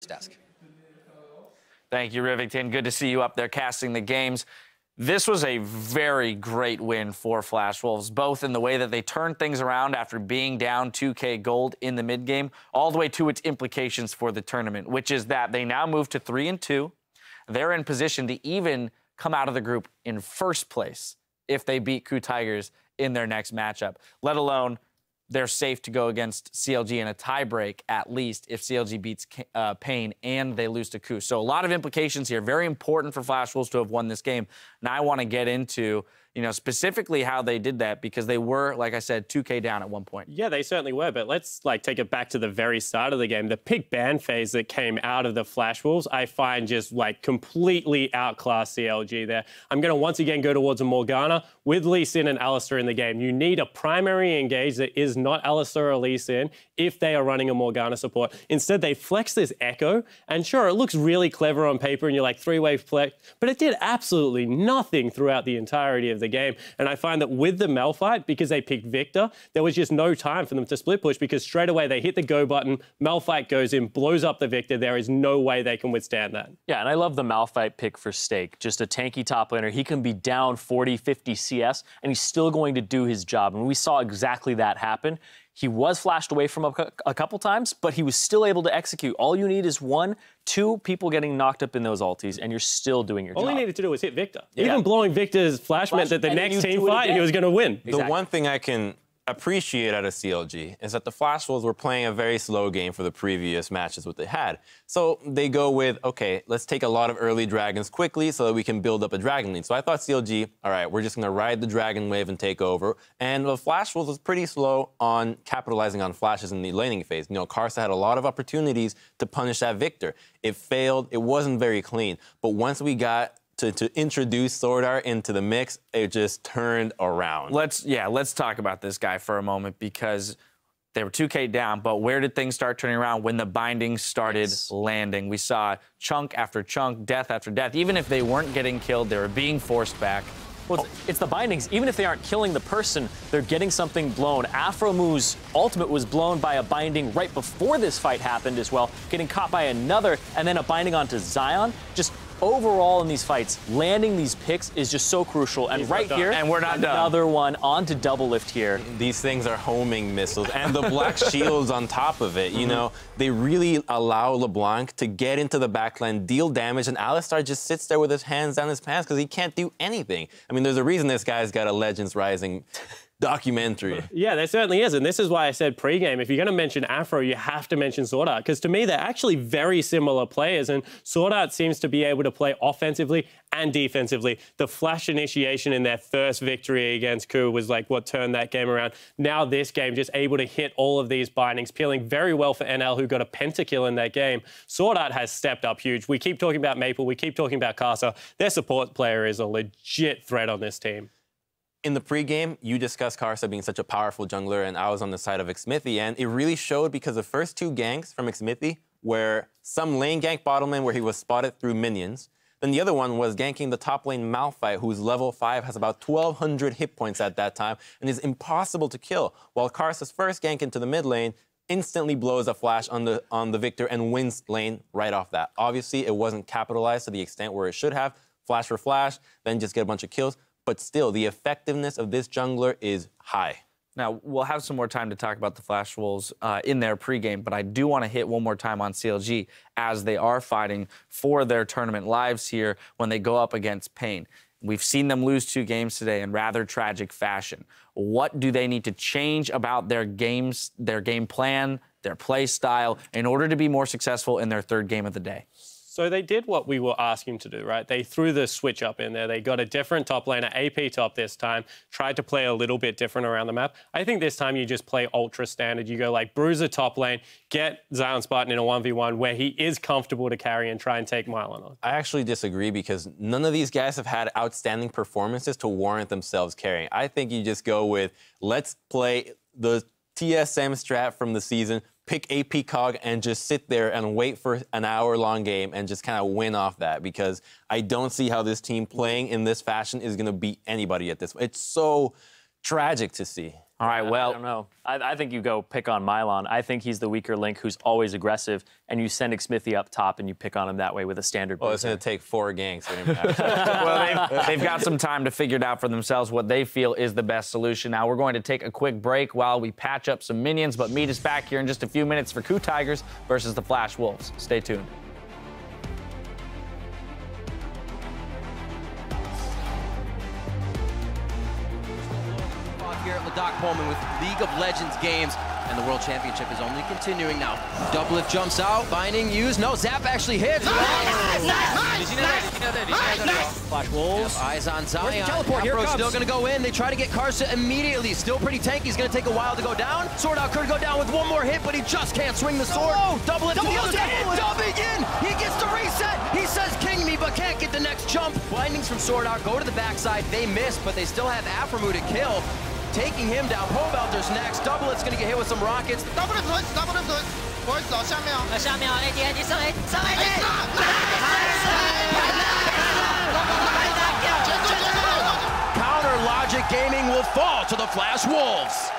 desk. Thank you, Rivington. Good to see you up there casting the games. This was a very great win for Flash Wolves, both in the way that they turned things around after being down 2K gold in the mid-game, all the way to its implications for the tournament, which is that they now move to 3-2. They're in position to even come out of the group in first place if they beat KOO Tigers in their next matchup, let alone they're safe to go against CLG in a tiebreak, at least, if CLG beats Pain and they lose to KOO. So a lot of implications here. Very important for Flash Wolves to have won this game. And I want to get into, specifically how they did that, because they were, like I said, 2K down at one point. Yeah, they certainly were. But let's take it back to the very start of the game. The pick ban phase that came out of the Flash Wolves, I find just completely outclassed CLG there. I'm going to once again go towards a Morgana with Lee Sin and Alistair in the game. You need a primary engage that is not Alistair or Lee Sin if they are running a Morgana support. Instead, they flex this Echo, and sure, it looks really clever on paper, and you're like, three-wave flex, but it did absolutely nothing throughout the entirety of the game. And I find that with the Malphite, because they picked Victor, there was just no time for them to split push, because straight away they hit the go button, Malphite goes in, blows up the Victor. There is no way they can withstand that. Yeah, and I love the Malphite pick for Stake. Just a tanky top laner. He can be down 40, 50 CS, and he's still going to do his job. And we saw exactly that happen. He was flashed away from a couple times, but he was still able to execute. All you need is 1, 2 people getting knocked up in those ultis, and you're still doing your job. All he needed to do was hit Victor. Yeah. Even blowing Victor's flash meant that the next team fight, he was going to win. Exactly. The one thing I can appreciate out of CLG is that the Flash Wolves were playing a very slow game for the previous matches what they had. So they go with, okay, let's take a lot of early dragons quickly so that we can build up a dragon lead. So I thought CLG, all right, we're just going to ride the dragon wave and take over. And the Flash Wolves was pretty slow on capitalizing on flashes in the laning phase. Karsa had a lot of opportunities to punish that Victor. It failed. It wasn't very clean. But once we got to introduce SwordArt into the mix, it just turned around. Let's talk about this guy for a moment, because they were 2K down, but where did things start turning around? When the bindings started landing. We saw chunk after chunk, death after death. Even if they weren't getting killed, they were being forced back. Well, it's the bindings. Even if they aren't killing the person, they're getting something blown. Afromu's ultimate was blown by a binding right before this fight happened as well, getting caught by another, and then a binding onto Zion. Just overall in these fights, landing these picks is just so crucial. And right here, and we're not another one onto double lift here. These things are homing missiles, and the black shields on top of it. They really allow LeBlanc to get into the backline, deal damage, and Alistar just sits there with his hands down his pants because he can't do anything. I mean, there's a reason this guy's got a Legends Rising documentary. Yeah, there certainly is. And this is why I said pregame, if you're going to mention Afro, you have to mention SwordArt. Because to me, they're actually very similar players. And SwordArt seems to be able to play offensively and defensively. The flash initiation in their first victory against KOO was what turned that game around. Now this game, just able to hit all of these bindings, peeling very well for NL, who got a pentakill in that game. SwordArt has stepped up huge. We keep talking about Maple. We keep talking about Casa. Their support player is a legit threat on this team. In the pregame, you discussed Karsa being such a powerful jungler, and I was on the side of Xmithy, and it really showed because the first 2 ganks from Xmithy were some lane gank bottom lane where he was spotted through minions. Then the other one was ganking the top lane Malphite, who's level 5, has about 1,200 hit points at that time, and is impossible to kill. While Karsa's first gank into the mid lane instantly blows a flash on the Victor and wins lane right off that. Obviously, it wasn't capitalized to the extent where it should have. Flash for flash, then just get a bunch of kills. But still, the effectiveness of this jungler is high. Now, we'll have some more time to talk about the Flash Wolves in their pregame, but I do want to hit one more time on CLG as they are fighting for their tournament lives here when they go up against Pain. We've seen them lose 2 games today in rather tragic fashion. What do they need to change about their games, their game plan, their play style, in order to be more successful in their 3rd game of the day? So they did what we were asking to do, right? They threw the switch up in there. They got a different top laner, AP top this time, tried to play a little bit different around the map. I think this time you just play ultra standard. You go Bruiser top lane, get Zion Spartan in a 1v1 where he is comfortable to carry and try and take Mylon on. I actually disagree because none of these guys have had outstanding performances to warrant themselves carrying. I think you just go with, let's play the TSM strat from the season, pick AP Cog and just sit there and wait for an hour-long game and just kind of win off that, because I don't see how this team playing in this fashion is going to beat anybody at this point. It's so tragic to see. All right, well. I don't know. I think you go pick on Mylon. I think he's the weaker link who's always aggressive, and you send Xmithy up top and you pick on him that way with a standard. Well, it's going to take 4 ganks for him to have. Well, they've got some time to figure it out for themselves what they feel is the best solution. Now, we're going to take a quick break while we patch up some minions, but meet us back here in just a few minutes for Coup Tigers versus the Flash Wolves. Stay tuned. Here at Doc Pullman with League of Legends games, and the World Championship is only continuing now. Doublelift jumps out, binding used. No, Zap actually hits. Flash Wolves. Eyes on Zion. Teleport, here it Afro's comes. still going to go in. They try to get Karsa immediately. Still pretty tanky. He's going to take a while to go down. SwordArt could go down with one more hit, but he just can't swing the sword. Doublelift to the other side. Dubbing in. He gets the reset. He says, "King me," but can't get the next jump. Blindings from SwordArt go to the backside. They miss, but they still have Aframu to kill. Taking him down. Pobelter's next. Doublelet's going to get hit with some rockets. 더블을 보였어. 下面下面 AD 上 AD Counter Logic Gaming will fall to the Flash Wolves.